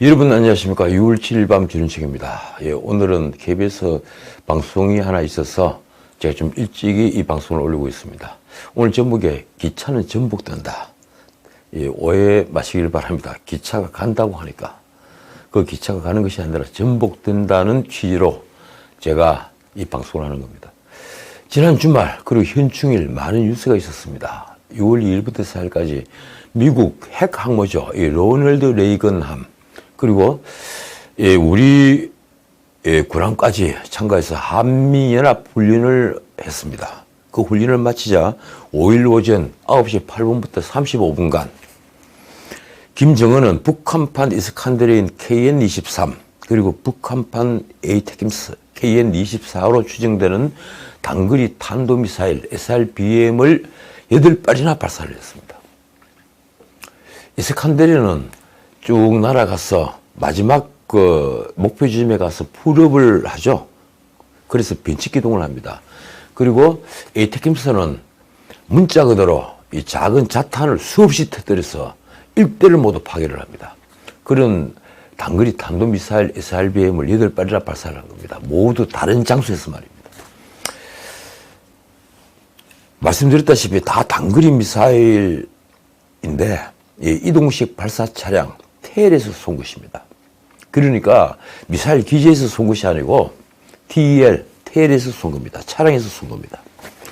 여러분 안녕하십니까. 6월 7일 밤 주른책입니다. 오늘은 KBS 방송이 하나 있어서 제가 좀 일찍이 이 방송을 올리고 있습니다. 오늘 제목에 기차는 전복된다. 오해 마시길 바랍니다. 기차가 간다고 하니까 그 기차가 가는 것이 아니라 전복된다는 취지로 제가 이 방송을 하는 겁니다. 지난 주말 그리고 현충일 많은 뉴스가 있었습니다. 6월 2일부터 4일까지 미국 핵 항모죠. 이 로널드 레이건함 그리고 우리 군함까지 참가해서 한미연합 훈련을 했습니다. 그 훈련을 마치자 5일 오전 9시 8분부터 35분간 김정은은 북한판 이스칸데르인 KN-23 그리고 북한판 에이테킴스 KN-24로 추정되는 단거리 탄도미사일 SRBM을 8발이나 발사를 했습니다. 이스칸데르는 쭉 날아가서 마지막 그 목표 지점에 가서 풀업을 하죠. 그래서 변칙 기동을 합니다. 그리고 에이테킴스는 문자 그대로 이 작은 자탄을 수없이 터뜨려서 일대를 모두 파괴를 합니다. 그런 단거리 탄도미사일 SRBM을 8발이나 발사를 한 겁니다. 모두 다른 장소에서 말입니다. 말씀드렸다시피 다 단거리 미사일인데 이동식 발사 차량 TL에서 쏜 것입니다. 그러니까 미사일 기지에서 쏜 것이 아니고 TL에서 쏜 겁니다. 차량에서 쏜 겁니다.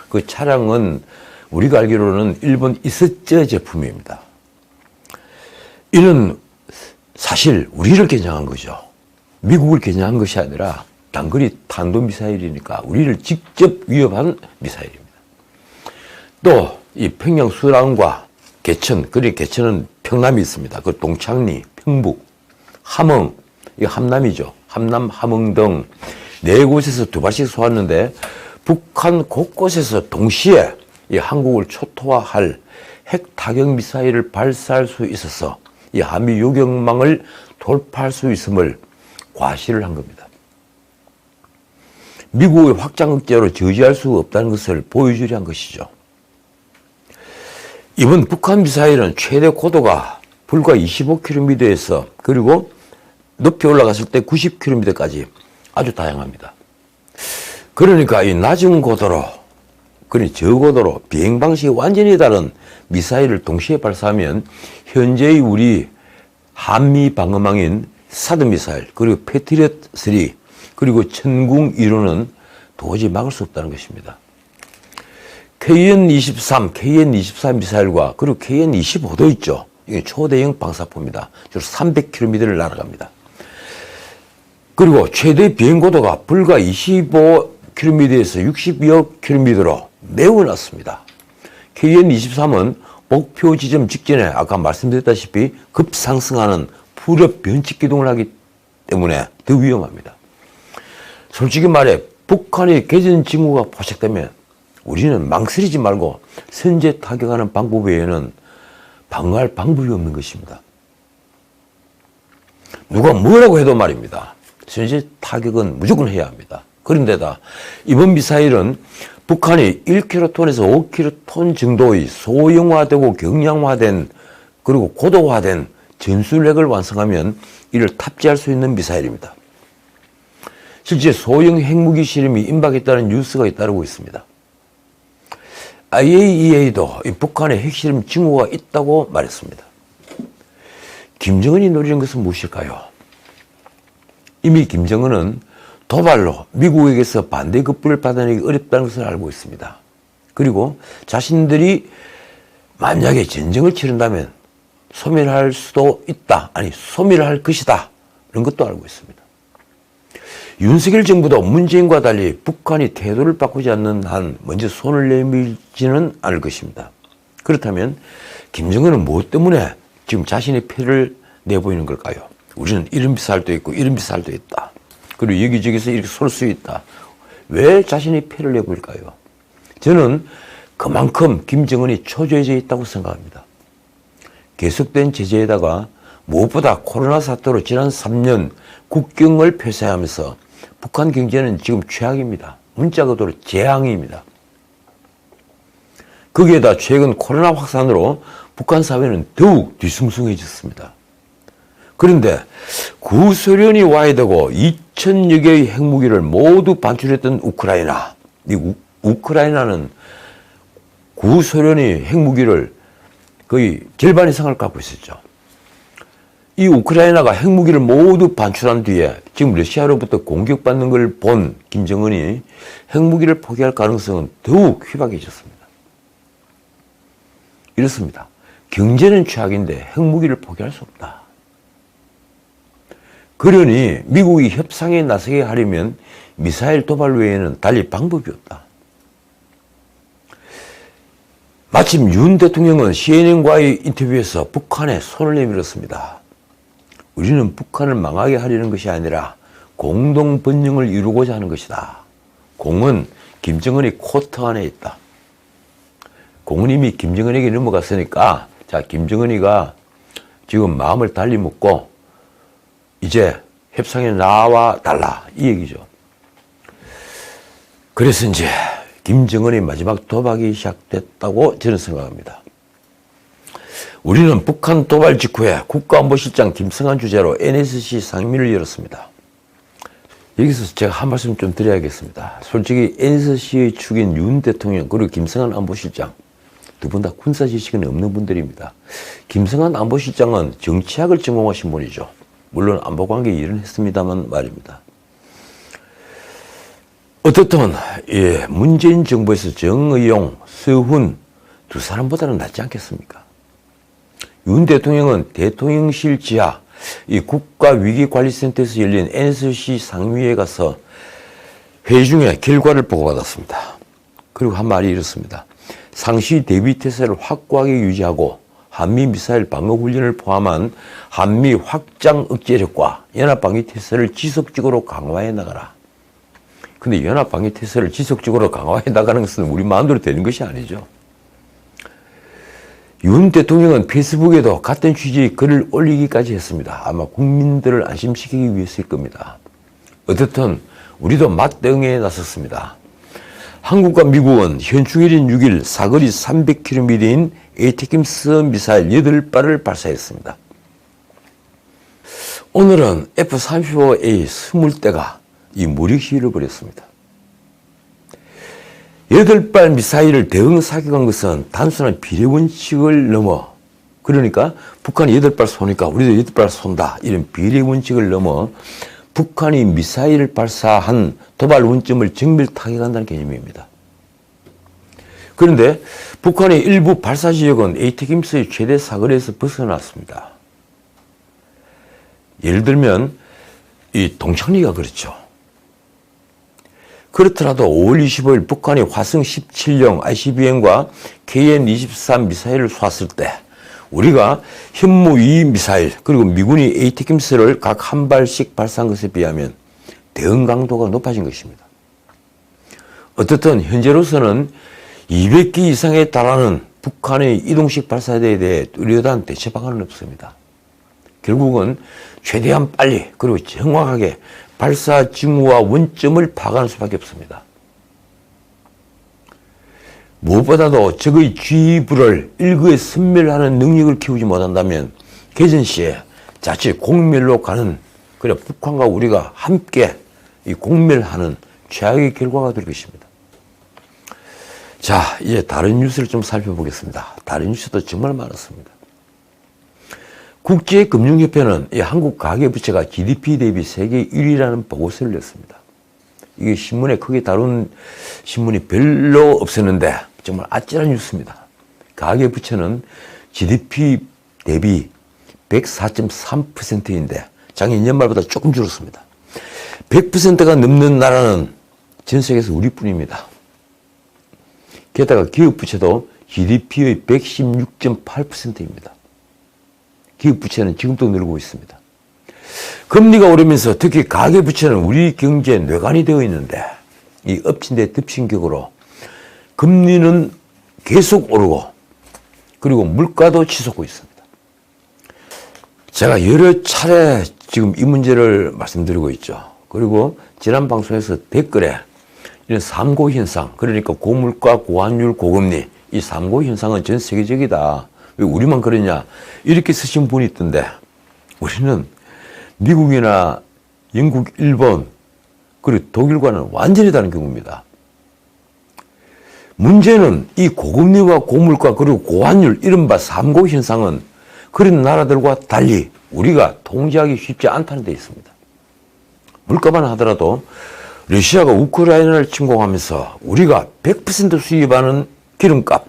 그 차량은 우리가 알기로는 일본 이스저 제품입니다. 이는 사실 우리를 겨냥한 거죠. 미국을 겨냥한 것이 아니라 단거리 탄도미사일이니까 우리를 직접 위협한 미사일입니다. 또 이 평양 수랑과 개천, 그리고 개천은 평남이 있습니다. 그 동창리, 평북, 함흥, 이 함남이죠. 함남, 함흥 등 4곳에서 2발씩 쏘았는데 북한 곳곳에서 동시에 이 한국을 초토화할 핵 타격 미사일을 발사할 수 있어서 이 한미 요격망을 돌파할 수 있음을 과시를 한 겁니다. 미국의 확장 억제로 저지할 수 없다는 것을 보여주려 한 것이죠. 이번 북한 미사일은 최대 고도가 불과 25km에서 그리고 높이 올라갔을 때 90km까지 아주 다양합니다. 그러니까 이 낮은 고도로, 그러니 저고도로 비행 방식이 완전히 다른 미사일을 동시에 발사하면 현재의 우리 한미 방어망인 사드 미사일, 그리고 패트리엇 3, 그리고 천궁 1호는 도저히 막을 수 없다는 것입니다. KN-23, KN-24 미사일과 그리고 KN-25도 있죠. 이게 초대형 방사포입니다. 주로 300km를 날아갑니다. 그리고 최대 비행고도가 불과 25km에서 62억 km로 매우 낮습니다. KN-23은 목표 지점 직전에 아까 말씀드렸다시피 급상승하는 풀업 변칙 기동을 하기 때문에 더 위험합니다. 솔직히 말해 북한의 개전 징후가 포착되면 우리는 망설이지 말고 선제 타격하는 방법 외에는 방어할 방법이 없는 것입니다. 누가 뭐라고 해도 말입니다. 선제 타격은 무조건 해야 합니다. 그런데다 이번 미사일은 북한이 1킬로톤에서 5킬로톤 정도의 소형화되고 경량화된 그리고 고도화된 전술핵을 완성하면 이를 탑재할 수 있는 미사일입니다. 실제 소형 핵무기 실험이 임박했다는 뉴스가 잇따르고 있습니다. IAEA도 북한의 핵실험 징후가 있다고 말했습니다. 김정은이 노리는 것은 무엇일까요? 이미 김정은은 도발로 미국에게서 반대 급부를 받아내기 어렵다는 것을 알고 있습니다. 그리고 자신들이 만약에 전쟁을 치른다면 소멸할 수도 있다, 아니 소멸할 것이다 이런 것도 알고 있습니다. 윤석열 정부도 문재인과 달리 북한이 태도를 바꾸지 않는 한 먼저 손을 내밀지는 않을 것입니다. 그렇다면 김정은은 무엇 때문에 지금 자신의 패를 내보이는 걸까요? 우리는 이런 미사일도 있고 이런 미사일도 있다. 그리고 여기저기서 이렇게 쏠 수 있다. 왜 자신의 패를 내보일까요? 저는 그만큼 김정은이 초조해져 있다고 생각합니다. 계속된 제재에다가 무엇보다 코로나 사태로 지난 3년 국경을 폐쇄하면서 북한 경제는 지금 최악입니다. 문자 그대로 재앙입니다. 거기에다 최근 코로나 확산으로 북한 사회는 더욱 뒤숭숭해졌습니다. 그런데 구소련이 와야 되고 2,000여 개의 핵무기를 모두 반출했던 우크라이나. 이 우크라이나는 구소련이 핵무기를 거의 절반 이상을 갖고 있었죠. 이 우크라이나가 핵무기를 모두 반출한 뒤에 지금 러시아로부터 공격받는 걸 본 김정은이 핵무기를 포기할 가능성은 더욱 희박해졌습니다. 이렇습니다. 경제는 최악인데 핵무기를 포기할 수 없다. 그러니 미국이 협상에 나서게 하려면 미사일 도발 외에는 달리 방법이 없다. 마침 윤 대통령은 CNN과의 인터뷰에서 북한에 손을 내밀었습니다. 우리는 북한을 망하게 하려는 것이 아니라 공동 번영을 이루고자 하는 것이다. 공은 김정은의 코트 안에 있다. 공은 이미 김정은에게 넘어갔으니까 자, 김정은이가 지금 마음을 달리 먹고 이제 협상에 나와 달라 이 얘기죠. 그래서 이제 김정은의 마지막 도박이 시작됐다고 저는 생각합니다. 우리는 북한 도발 직후에 국가안보실장 김성한 주재로 NSC 상임위를 열었습니다. 여기서 제가 한 말씀 좀 드려야겠습니다. 솔직히 NSC의 축인 윤 대통령 그리고 김성한 안보실장 두 분 다 군사 지식은 없는 분들입니다. 김성한 안보실장은 정치학을 전공하신 분이죠. 물론 안보관계 일은 했습니다만 말입니다. 어떻든 문재인 정부에서 정의용, 서훈 두 사람보다는 낫지 않겠습니까? 윤 대통령은 대통령실 지하 이 국가위기관리센터에서 열린 NSC 상임위에 가서 회의 중에 결과를 보고받았습니다. 그리고 한 말이 이렇습니다. 상시 대비 태세를 확고하게 유지하고 한미 미사일 방어 훈련을 포함한 한미 확장 억제력과 연합 방위 태세를 지속적으로 강화해 나가라. 근데 연합 방위 태세를 지속적으로 강화해 나가는 것은 우리 마음대로 되는 것이 아니죠. 윤 대통령은 페이스북에도 같은 취지의 글을 올리기까지 했습니다. 아마 국민들을 안심시키기 위해서일 겁니다. 어떻든 우리도 맞대응에 나섰습니다. 한국과 미국은 현충일인 6일 사거리 300km인 에이테킴스 미사일 8발을 발사했습니다. 오늘은 F-35A 20대가 이 무력 시위를 벌였습니다. 8발 미사일을 대응 사격한 것은 단순한 비례원칙을 넘어 그러니까 북한이 8발 쏘니까 우리도 8발 쏜다 이런 비례원칙을 넘어 북한이 미사일을 발사한 도발 원점을 정밀 타격한다는 개념입니다. 그런데 북한의 일부 발사 지역은 에이테킴스의 최대 사거리에서 벗어났습니다. 예를 들면 이 동창리가 그렇죠. 그렇더라도 5월 25일 북한이 화성 17형 ICBM과 KN-23 미사일을 쐈을 때 우리가 현무 2 미사일 그리고 미군이 에이테킴스를 각 한 발씩 발사한 것에 비하면 대응 강도가 높아진 것입니다. 어떻든 현재로서는 200기 이상에 달하는 북한의 이동식 발사대에 대해 뚜렷한 대처 방안은 없습니다. 결국은 최대한 빨리 그리고 정확하게 발사 징후와 원점을 파악하는 수밖에 없습니다. 무엇보다도 적의 지휘부를 일거에 섬멸하는 능력을 키우지 못한다면 개전 시에 자칫 공멸로 가는 그래 북한과 우리가 함께 이 공멸하는 최악의 결과가 될 것입니다. 자, 이제 다른 뉴스를 좀 살펴보겠습니다. 다른 뉴스도 정말 많았습니다. 국제금융협회는 이 한국 가계부채가 GDP 대비 세계 1위라는 보고서를 냈습니다. 이게 신문에 크게 다룬 신문이 별로 없었는데 정말 아찔한 뉴스입니다. 가계부채는 GDP 대비 104.3%인데 작년 연말보다 조금 줄었습니다. 100%가 넘는 나라는 전 세계에서 우리뿐입니다. 게다가 기업부채도 GDP의 116.8%입니다. 기업부채는 지금도 늘고 있습니다. 금리가 오르면서 특히 가계부채는 우리 경제의 뇌관이 되어 있는데 이 엎친 데 덮친 격으로 금리는 계속 오르고 그리고 물가도 치솟고 있습니다. 제가 여러 차례 지금 이 문제를 말씀드리고 있죠. 그리고 지난 방송에서 댓글에 이런 삼고 현상, 그러니까 고물가, 고환율, 고금리 이 삼고 현상은 전 세계적이다. 왜 우리만 그러냐 이렇게 쓰신 분이 있던데 우리는 미국이나 영국, 일본, 그리고 독일과는 완전히 다른 경우입니다. 문제는 이 고금리와 고물가 그리고 고환율, 이른바 삼고 현상은 그런 나라들과 달리 우리가 통제하기 쉽지 않다는 데 있습니다. 물가만 하더라도 러시아가 우크라이나를 침공하면서 우리가 100% 수입하는 기름값,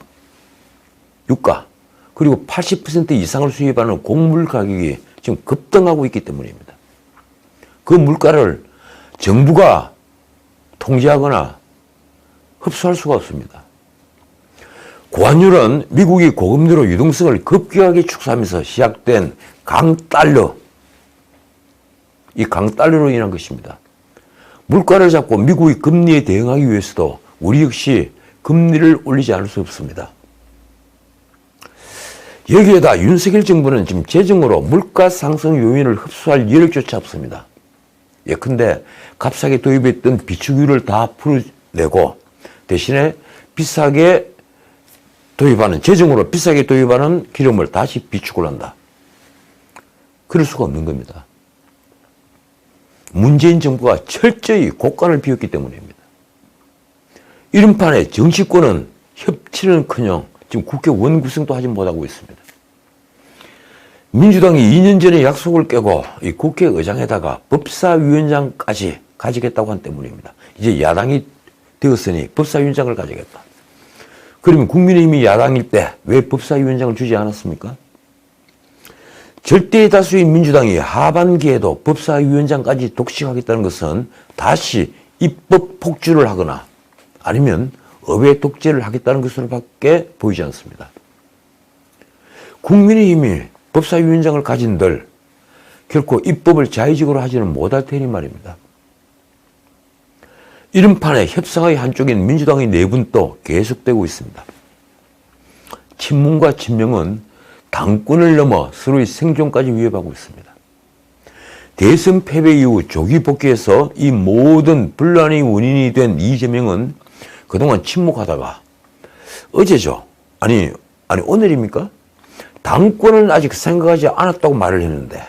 유가, 그리고 80% 이상을 수입하는 곡물 가격이 지금 급등하고 있기 때문입니다. 그 물가를 정부가 통제하거나 흡수할 수가 없습니다. 고환율은 미국이 고금리로 유동성을 급격하게 축소하면서 시작된 강달러, 이 강달러로 인한 것입니다. 물가를 잡고 미국의 금리에 대응하기 위해서도 우리 역시 금리를 올리지 않을 수 없습니다. 여기에다 윤석열 정부는 지금 재정으로 물가 상승 요인을 흡수할 여력조차 없습니다. 예컨대 값싸게 도입했던 비축유를 다 풀어내고 대신에 비싸게 도입하는, 재정으로 비싸게 도입하는 기름을 다시 비축을 한다. 그럴 수가 없는 겁니다. 문재인 정부가 철저히 곡간을 비웠기 때문입니다. 이런 판에 정치권은 협치는커녕 지금 국회 원구성도 하지 못하고 있습니다. 민주당이 2년 전에 약속을 깨고 이 국회의장에다가 법사위원장까지 가지겠다고 한 때문입니다. 이제 야당이 되었으니 법사위원장을 가지겠다. 그러면 국민의힘이 야당일 때 왜 법사위원장을 주지 않았습니까? 절대 다수의 민주당이 하반기에도 법사위원장까지 독식하겠다는 것은 다시 입법 폭주를 하거나 아니면 의회 독재를 하겠다는 것으로밖에 보이지 않습니다. 국민의힘이 법사위원장을 가진들 결코 입법을 자의적으로 하지는 못할 테니 말입니다. 이런 판에 협상의 한쪽인 민주당의 내분도 계속되고 있습니다. 친문과 친명은 당권을 넘어 서로의 생존까지 위협하고 있습니다. 대선 패배 이후 조기 복귀해서 이 모든 분란의 원인이 된 이재명은 그동안 침묵하다가 어제죠. 아니 오늘입니까? 당권을 아직 생각하지 않았다고 말을 했는데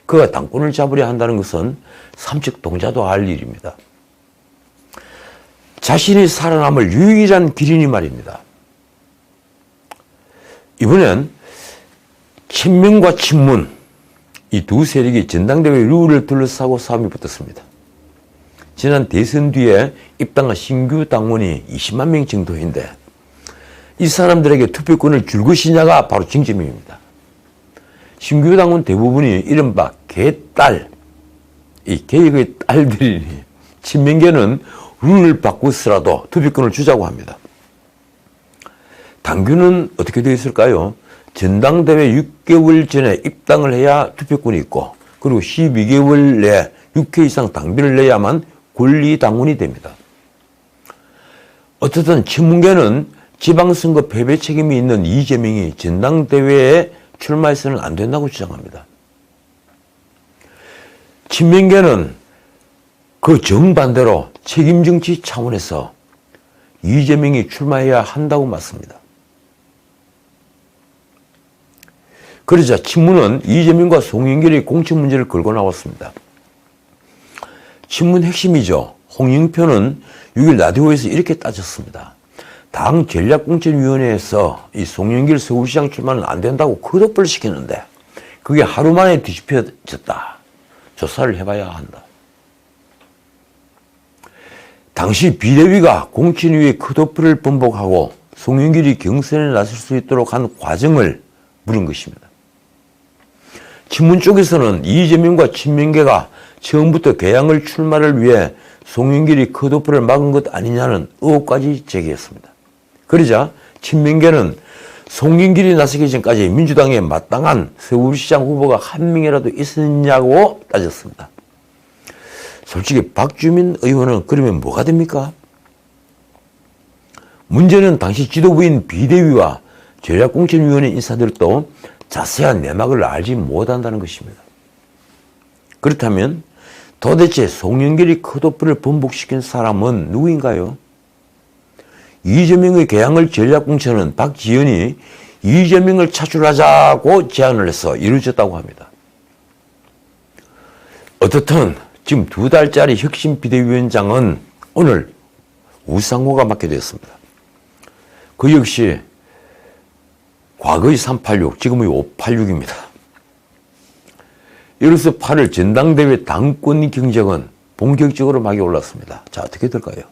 그가 당권을 잡으려 한다는 것은 삼척동자도 알 일입니다. 자신이 살아남을 유일한 길이니 말입니다. 이번엔 친명과 친문 이 두 세력이 전당대회 룰을 둘러싸고 싸움이 붙었습니다. 지난 대선 뒤에 입당한 신규 당원이 20만 명 정도인데 이 사람들에게 투표권을 줄 것이냐가 바로 쟁점입니다. 신규 당원 대부분이 이른바 개딸, 이 개혁의 딸들이니 친명계는 룰을 바꾸서라도 투표권을 주자고 합니다. 당규는 어떻게 되어 있을까요? 전당대회 6개월 전에 입당을 해야 투표권이 있고 그리고 12개월 내에 6회 이상 당비를 내야만 권리당원이 됩니다. 어쨌든 친문계는 지방선거 패배 책임이 있는 이재명이 전당대회에 출마해서는 안 된다고 주장합니다. 친명계는 그 정반대로 책임정치 차원에서 이재명이 출마해야 한다고 맞습니다. 그러자 친문은 이재명과 송영길의 공천 문제를 걸고 나왔습니다. 친문 핵심이죠. 홍영표는 6일 라디오에서 이렇게 따졌습니다. 당 전략공천위원회에서 이 송영길 서울시장 출마는 안 된다고 컷오프를 시켰는데 그게 하루 만에 뒤집혀졌다. 조사를 해봐야 한다. 당시 비대위가 공천위의 컷오프를 번복하고 송영길이 경선에 나설 수 있도록 한 과정을 물은 것입니다. 친문 쪽에서는 이재명과 친명계가 처음부터 개항을 출마를 위해 송영길이 컷오프를 막은 것 아니냐는 의혹까지 제기했습니다. 그러자 친명계는 송영길이 나서기 전까지 민주당에 마땅한 서울시장 후보가 한 명이라도 있었냐고 따졌습니다. 솔직히 박주민 의원은 그러면 뭐가 됩니까? 문제는 당시 지도부인 비대위와 전략공천위원회 인사들도 자세한 내막을 알지 못한다는 것입니다. 그렇다면 도대체 송영길이 컷오프를 번복시킨 사람은 누구인가요? 이재명의 개항을 전략공천은 박지원이 이재명을 차출하자고 제안을 해서 이루어졌다고 합니다. 어떻든 지금 2달짜리 혁신 비대위원장은 오늘 우상호가 맡게 되었습니다. 그 역시 과거의 386, 지금의 586입니다. 이로써 8월 전당대회 당권 경쟁은 본격적으로 막이 올랐습니다. 자, 어떻게 될까요?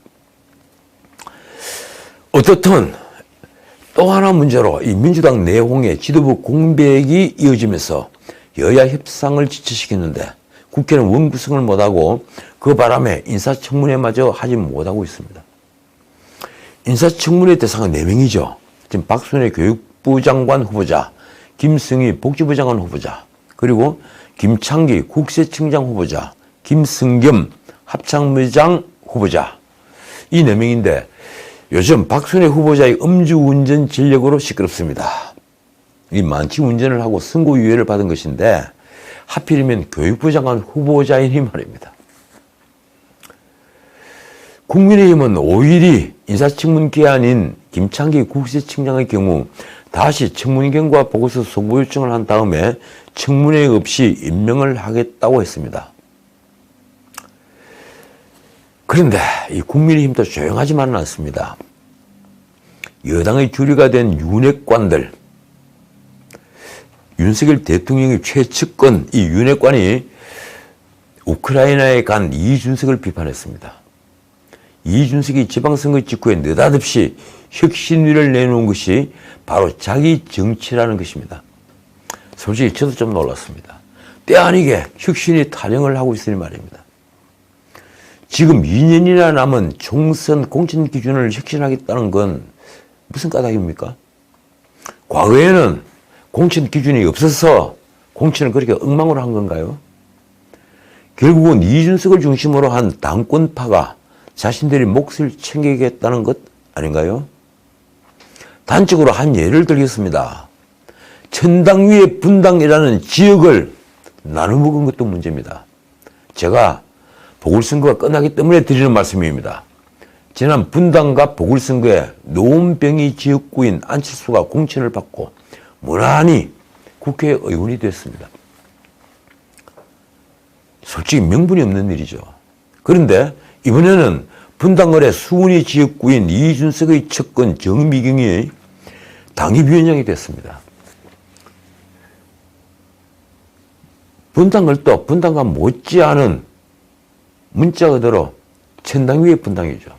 어떻든 또 하나 문제로 이 민주당 내홍의 지도부 공백이 이어지면서 여야 협상을 지체시켰는데 국회는 원구성을 못하고 그 바람에 인사청문회마저 하지 못하고 있습니다. 인사청문회 대상은 4명이죠. 지금 박순애 교육부 장관 후보자, 김승희 복지부 장관 후보자, 그리고 김창기 국세청장 후보자, 김승겸 합창부장 후보자, 이 4명인데 요즘 박순애 후보자의 음주운전 진력으로 시끄럽습니다. 이 만취 운전을 하고 선고유예를 받은 것인데 하필이면 교육부 장관 후보자이니 말입니다. 국민의힘은 5일이 인사청문 기한인 김창기 국세청장의 경우 다시 청문 경과 보고서 송부 요청을 한 다음에 청문회 없이 임명을 하겠다고 했습니다. 그런데 이 국민의힘도 조용하지만은 않습니다. 여당의 주류가 된 윤핵관들, 윤석열 대통령의 최측근 이 윤핵관이 우크라이나에 간 이준석을 비판했습니다. 이준석이 지방선거 직후에 느닷없이 혁신위를 내놓은 것이 바로 자기 정치라는 것입니다. 솔직히 저도 좀 놀랐습니다. 때 아니게 혁신이 탄영을 하고 있으니 말입니다. 지금 2년이나 남은 총선 공천 기준을 혁신하겠다는 건 무슨 까닭입니까? 과거에는 공천 기준이 없어서 공천을 그렇게 엉망으로 한 건가요? 결국은 이준석을 중심으로 한 당권파가 자신들이 몫을 챙기겠다는 것 아닌가요? 단적으로 한 예를 들겠습니다. 천당위의 분당이라는 지역을 나눠 먹은 것도 문제입니다. 제가 보궐선거가 끝나기 때문에 드리는 말씀입니다. 지난 분당과 보궐선거에 노원병이 지역구인 안철수가 공천을 받고 무난히 국회의원이 됐습니다. 솔직히 명분이 없는 일이죠. 그런데 이번에는 분당을의 수은이 지역구인 이준석의 측근 정미경이 당협위원장이 됐습니다. 분당을 또 분당과 못지않은 문자 그대로 천당위의 분당이죠.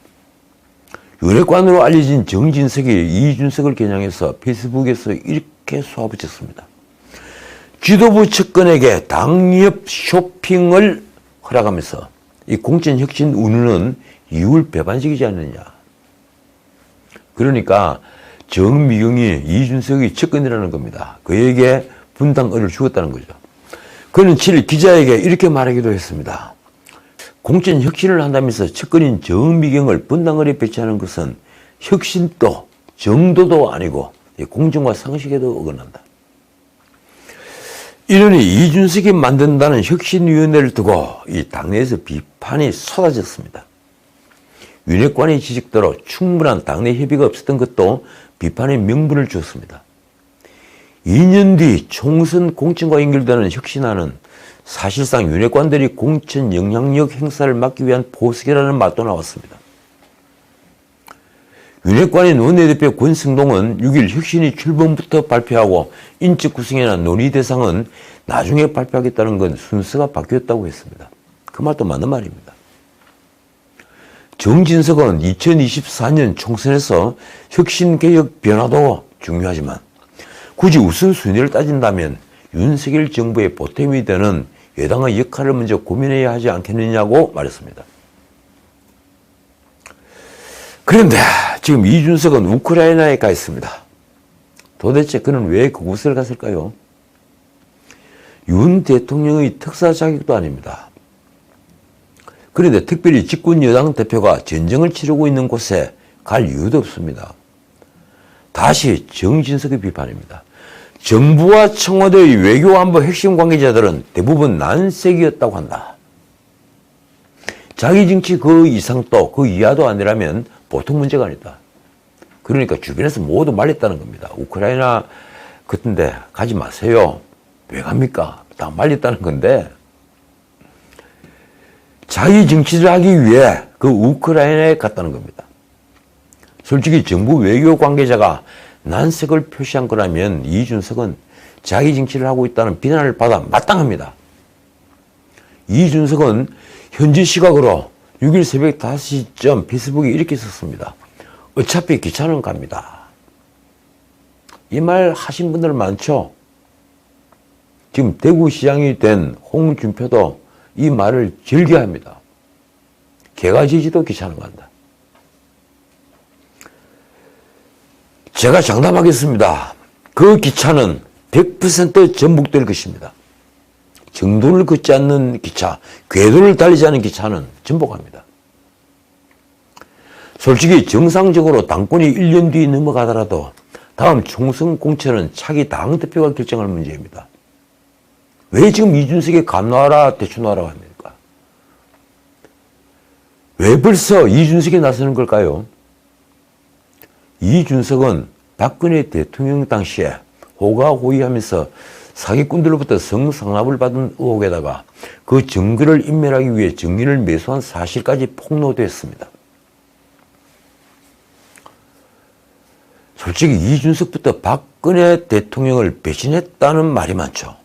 윤핵관으로 알려진 정진석이 이준석을 겨냥해서 페이스북에서 이렇게 쏘아붙였습니다. 지도부 측근에게 당협 쇼핑을 허락하면서 이 공천혁신 운운은 이율 배반적이지 않느냐. 그러니까 정미경이 이준석의 측근이라는 겁니다. 그에게 분당을을 주었다는 거죠. 그는 7일 기자에게 이렇게 말하기도 했습니다. 공천 혁신을 한다면서 측근인 정미경을 분당을에 배치하는 것은 혁신도 정도도 아니고 공정과 상식에도 어긋난다. 이러니 이준석이 만든다는 혁신위원회를 두고 이 당내에서 비판이 쏟아졌습니다. 윤핵관의 지적대로 충분한 당내 협의가 없었던 것도 비판의 명분을 주었습니다. 2년 뒤 총선 공천과 연결되는 혁신안은 사실상 윤핵관들이 공천 영향력 행사를 막기 위한 포석이라는 말도 나왔습니다. 윤핵관인 원내대표 권성동은 6일 혁신이 출범부터 발표하고 인적 구성이나 논의 대상은 나중에 발표하겠다는 건 순서가 바뀌었다고 했습니다. 그 말도 맞는 말입니다. 정진석은 2024년 총선에서 혁신개혁 변화도 중요하지만 굳이 우선순위를 따진다면 윤석열 정부의 보탬이 되는 여당의 역할을 먼저 고민해야 하지 않겠느냐고 말했습니다. 그런데 지금 이준석은 우크라이나에 가 있습니다. 도대체 그는 왜 그곳을 갔을까요? 윤 대통령의 특사 자격도 아닙니다. 그런데 특별히 집권 여당 대표가 전쟁을 치르고 있는 곳에 갈 이유도 없습니다. 다시 정진석의 비판입니다. 정부와 청와대의 외교안보 핵심 관계자들은 대부분 난색이었다고 한다. 자기 정치 그 이상 또 그 이하도 아니라면 보통 문제가 아니다. 그러니까 주변에서 모두 말렸다는 겁니다. 우크라이나 같은데 가지 마세요. 왜 갑니까? 다 말렸다는 건데, 자기 정치를 하기 위해 그 우크라이나에 갔다는 겁니다. 솔직히 정부 외교 관계자가 난색을 표시한 거라면 이준석은 자기 정치를 하고 있다는 비난을 받아 마땅합니다. 이준석은 현지 시각으로 6일 새벽 5시쯤 페이스북에 이렇게 썼습니다. 어차피 기차는 갑니다. 이 말 하신 분들 많죠? 지금 대구시장이 된 홍준표도 이 말을 즐겨합니다. 개가 지지도 기차는 간다. 제가 장담하겠습니다. 그 기차는 100% 전복될 것입니다. 정도를 걷지 않는 기차, 궤도를 달리지 않은 기차는 전복합니다. 솔직히 정상적으로 당권이 1년 뒤에 넘어가더라도 다음 총선 공천은 차기 당대표가 결정할 문제입니다. 왜 지금 이준석이 감나와라 대추나와라 합니까? 왜 벌써 이준석이 나서는 걸까요? 이준석은 박근혜 대통령 당시에 호가호위하면서 사기꾼들로부터 성상납을 받은 의혹에다가 그 증거를 인멸하기 위해 증인을 매수한 사실까지 폭로됐습니다. 솔직히 이준석부터 박근혜 대통령을 배신했다는 말이 많죠.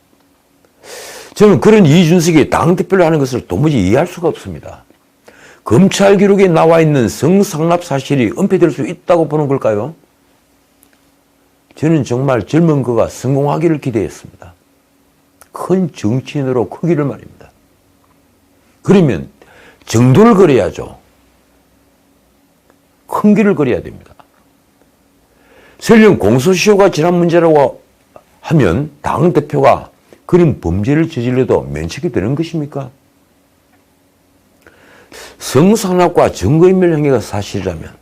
저는 그런 이준석이 당대표를 하는 것을 도무지 이해할 수가 없습니다. 검찰 기록에 나와 있는 성상납 사실이 은폐될 수 있다고 보는 걸까요? 저는 정말 젊은 그가 성공하기를 기대했습니다. 큰 정치인으로 크기를 말입니다. 그러면 정도를 그려야죠. 큰 길을 그려야 됩니다. 설령 공소시효가 지난 문제라고 하면 당대표가 그런 범죄를 저질러도 면책이 되는 것입니까? 성상납과 증거인멸 행위가 사실이라면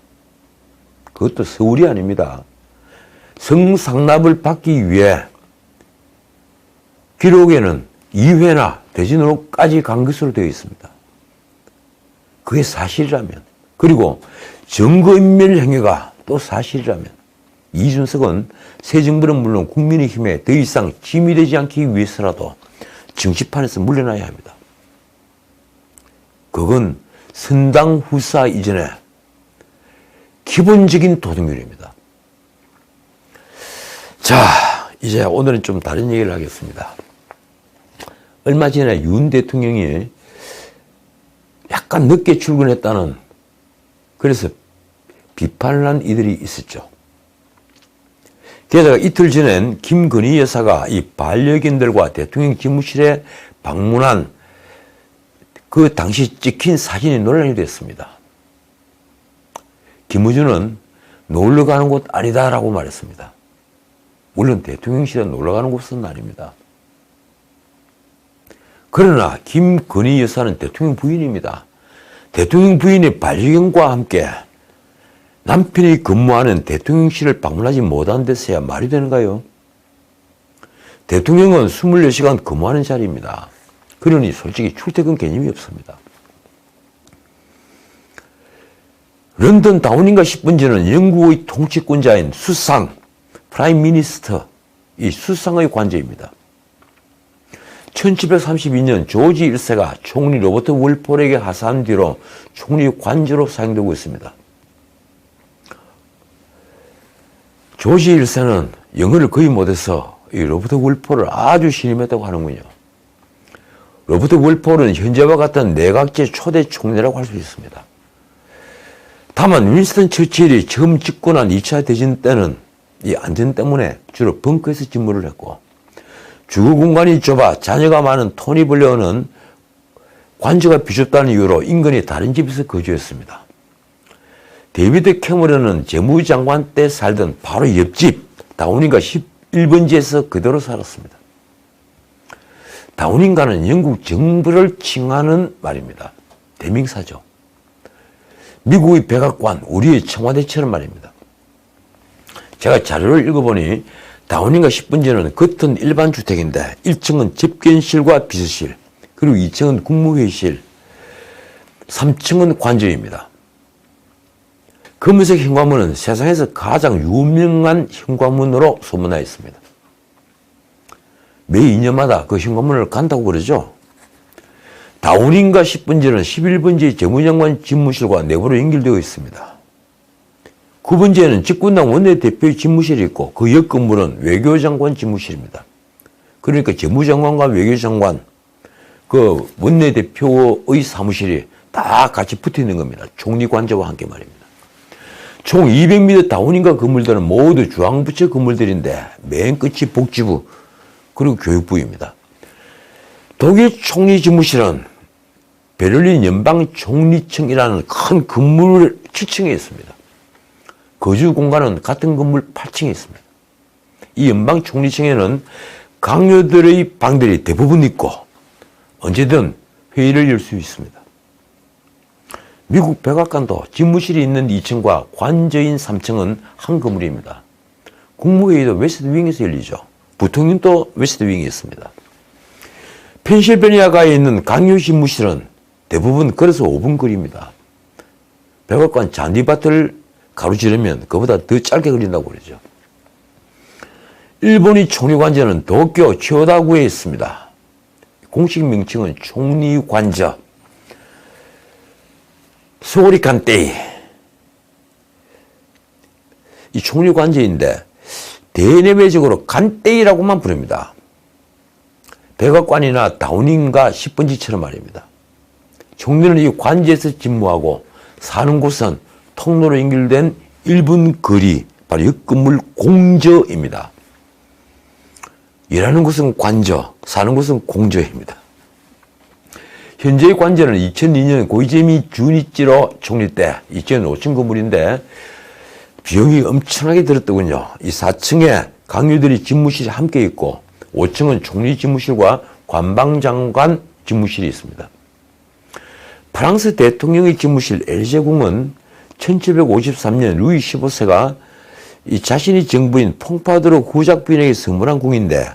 그것도 서울이 아닙니다. 성상납을 받기 위해 기록에는 2회나 대진으로까지 간 것으로 되어 있습니다. 그게 사실이라면, 그리고 증거인멸 행위가 또 사실이라면 이준석은 새 정부는 물론 국민의힘에 더 이상 짐이 되지 않기 위해서라도 정치판에서 물러나야 합니다. 그건 선당 후사 이전에 기본적인 도덕률입니다. 자, 이제 오늘은 좀 다른 얘기를 하겠습니다. 얼마 전에 윤 대통령이 약간 늦게 출근했다는, 그래서 비판을 한 이들이 있었죠. 게다가 이틀 전엔 김건희 여사가 이 반려견들과 대통령 집무실에 방문한 그 당시 찍힌 사진이 논란이 됐습니다. 김어준은 놀러 가는 곳 아니다라고 말했습니다. 물론 대통령실에 놀러 가는 곳은 아닙니다. 그러나 김건희 여사는 대통령 부인입니다. 대통령 부인의 반려견과 함께 남편이 근무하는 대통령실을 방문하지 못한 데서야 말이 되는가요? 대통령은 24시간 근무하는 자리입니다. 그러니 솔직히 출퇴근 개념이 없습니다. 런던 다우닝가 10번지는 영국의 통치권자인 수상, 프라임 미니스터, 이 수상의 관저입니다. 1732년 조지 1세가 총리 로버트 월폴에게 하사한 뒤로 총리 관저로 사용되고 있습니다. 조지 1세는 영어를 거의 못해서 이 로버트 월폴을 아주 신임했다고 하는군요. 로버트 월폴은 현재와 같은 내각제 초대 총리라고 할 수 있습니다. 다만 윈스턴 처칠이 처음 집권한 2차 대전 때는 이 안전 때문에 주로 벙커에서 직무를 했고, 주거 공간이 좁아 자녀가 많은 토니 블레어는 관저가 비좁다는 이유로 인근의 다른 집에서 거주했습니다. 데이비드 캐머런은 재무장관 때 살던 바로 옆집 다우닝가 11번지에서 그대로 살았습니다. 다우닝가는 영국 정부를 칭하는 말입니다. 대명사죠. 미국의 백악관, 우리의 청와대처럼 말입니다. 제가 자료를 읽어보니 다우닝가 10번지는 겉은 일반 주택인데 1층은 접견실과 비서실, 그리고 2층은 국무회의실, 3층은 관저입니다. 검은색 현관문은 세상에서 가장 유명한 현관문으로 소문나있습니다. 매 2년마다 그 현관문을 간다고 그러죠. 다우닝가 10번지는 11번지 재무장관 집무실과 내부로 연결되어 있습니다. 9번지에는 집권당 원내대표의 집무실이 있고 그 옆 건물은 외교장관 집무실입니다. 그러니까 재무장관과 외교장관, 그 원내대표의 사무실이 다 같이 붙어 있는 겁니다. 총리관저와 함께 말입니다. 총 200m 다우닝가 건물들은 모두 중앙부처 건물들인데 맨 끝이 복지부 그리고 교육부입니다. 독일 총리 집무실은 베를린 연방총리청이라는 큰 건물 7층에 있습니다. 거주 공간은 같은 건물 8층에 있습니다. 이 연방총리청에는 강요들의 방들이 대부분 있고 언제든 회의를 열 수 있습니다. 미국 백악관도 집무실이 있는 2층과 관저인 3층은 한 건물입니다. 국무회의도 웨스트 윙에서 열리죠. 부통령도 웨스트 윙에 있습니다. 펜실베니아가에 있는 강요 집무실은 대부분 걸어서 5분 거리입니다. 백악관 잔디밭을 가로지르면 그보다 더 짧게 걸린다고 그러죠. 일본의 총리관저는 도쿄 치오다구에 있습니다. 공식 명칭은 총리관저. 소리 간테이. 이 총리관저인데 대내외적으로 간테이라고만 부릅니다. 백악관이나 다우닝가 10번지처럼 말입니다. 총리는 이 관저에서 집무하고 사는 곳은 통로로 연결된 1분 거리, 바로 옆 건물 공저입니다. 일하는 곳은 관저, 사는 곳은 공저입니다. 현재의 관저는 2002년 고이즈미 주니치로 총리 때 2,5층 건물인데 비용이 엄청나게 들었더군요. 이 4층에 강요들이 집무실이 함께 있고 5층은 총리 집무실과 관방장관 집무실이 있습니다. 프랑스 대통령의 집무실 엘제궁은 1753년 루이 15세가 이 자신의 정부인 퐁파드로 후작 부인에게 선물한 궁인데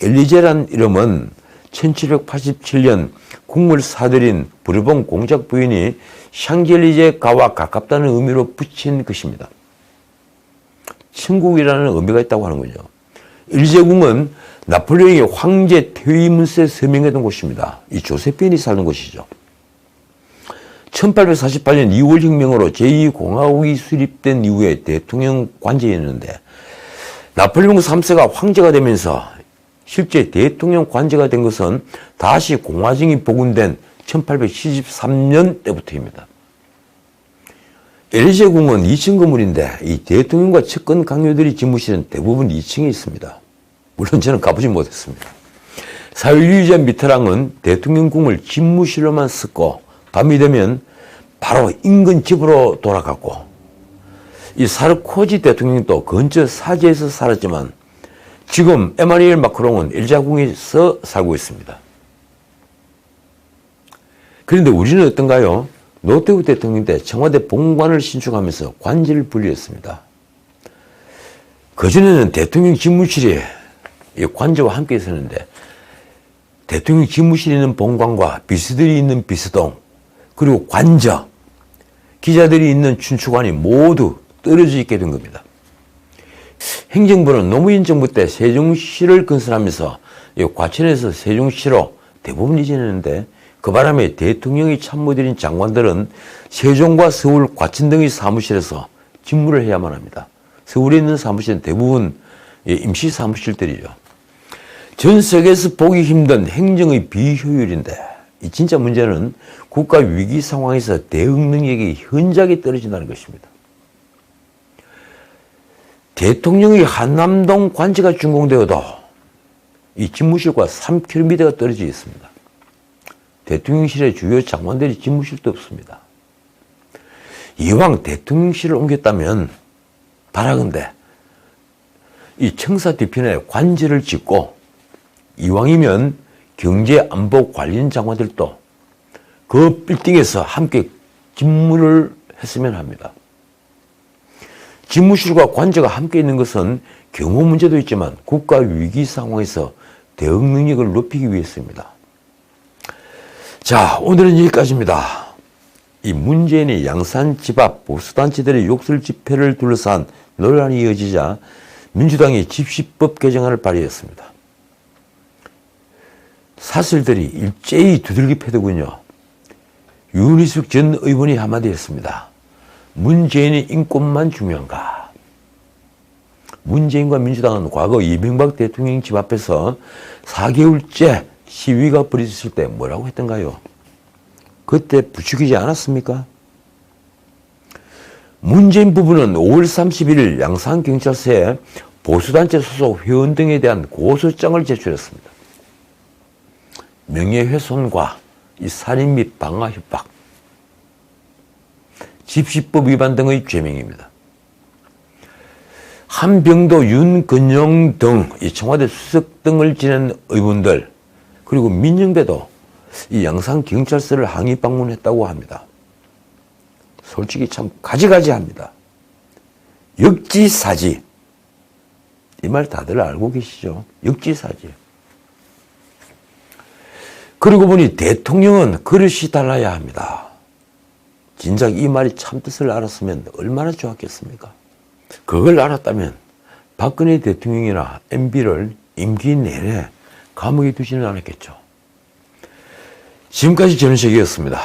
엘리제란 이름은 1787년 국물 사들인 부르봉 공작 부인이 샹젤리제가와 가깝다는 의미로 붙인 것입니다. 천국이라는 의미가 있다고 하는군요. 엘리제궁은 나폴레옹이 황제 퇴위문서에 서명했던 곳입니다. 이 조세핀이 사는 곳이죠. 1848년 2월 혁명으로 제2공화국이 수립된 이후에 대통령 관저였는데 나폴레옹 3세가 황제가 되면서 실제 대통령 관저가 된 것은 다시 공화정이 복원된 1873년 때부터입니다. 엘리제궁은 2층 건물인데 이 대통령과 측근 강요들이 집무실은 대부분 2층에 있습니다. 물론 저는 가보지 못했습니다. 사회주의자 미트랑은 대통령궁을 집무실로만 쓰고 밤이 되면 바로 인근 집으로 돌아갔고 이 사르코지 대통령도 근처 사제에서 살았지만 지금 에마뉘엘 마크롱은 엘자궁에서 살고 있습니다. 그런데 우리는 어떤가요? 노태우 대통령 때 청와대 본관을 신축하면서 관제를 분리했습니다. 그전에는 대통령 집무실이 관저와 함께 있었는데 대통령 집무실이 있는 본관과 비서들이 있는 비서동 그리고 관저, 기자들이 있는 춘추관이 모두 떨어져 있게 된 겁니다. 행정부는 노무현 정부 때 세종시를 건설하면서 과천에서 세종시로 대부분 이전했는데 그 바람에 대통령이 참모들인 장관들은 세종과 서울, 과천 등의 사무실에서 직무를 해야만 합니다. 서울에 있는 사무실은 대부분 임시 사무실들이죠. 전 세계에서 보기 힘든 행정의 비효율인데 이 진짜 문제는 국가 위기 상황에서 대응 능력이 현저하게 떨어진다는 것입니다. 대통령이 한남동 관저가 준공되어도 이 집무실과 3km가 떨어져 있습니다. 대통령실의 주요 장관들이 집무실도 없습니다. 이왕 대통령실을 옮겼다면 바라건대 이 청사 뒤편에 관저를 짓고 이왕이면 경제안보 관련 장관들도 그 빌딩에서 함께 집무를 했으면 합니다. 집무실과 관저가 함께 있는 것은 경호 문제도 있지만 국가 위기 상황에서 대응 능력을 높이기 위해서입니다. 자, 오늘은 여기까지입니다. 이 문재인의 양산 집 앞 보수단체들의 욕설 집회를 둘러싼 논란이 이어지자 민주당이 집시법 개정안을 발의했습니다. 사슬들이 일제히 두들겨 패더군요. 윤희숙 전 의원이 한마디 했습니다. 문재인의 인권만 중요한가? 문재인과 민주당은 과거 이명박 대통령 집 앞에서 4개월째 시위가 벌어졌을 때 뭐라고 했던가요? 그때 부추기지 않았습니까? 문재인 부부는 5월 31일 양산경찰서에 보수단체 소속 회원 등에 대한 고소장을 제출했습니다. 명예훼손과 이 살인 및 방화 협박, 집시법 위반 등의 죄명입니다. 한병도, 윤건영 등 이 청와대 수석 등을 지낸 의원들 그리고 민영배도 이 양산경찰서를 항의 방문했다고 합니다. 솔직히 참 가지가지합니다. 역지사지. 이 말 다들 알고 계시죠? 역지사지. 그러고 보니 대통령은 그릇이 달라야 합니다. 진작 이 말이 참뜻을 알았으면 얼마나 좋았겠습니까? 그걸 알았다면 박근혜 대통령이나 MB를 임기 내내 감옥에 두지는 않았겠죠. 지금까지 전은식이었습니다.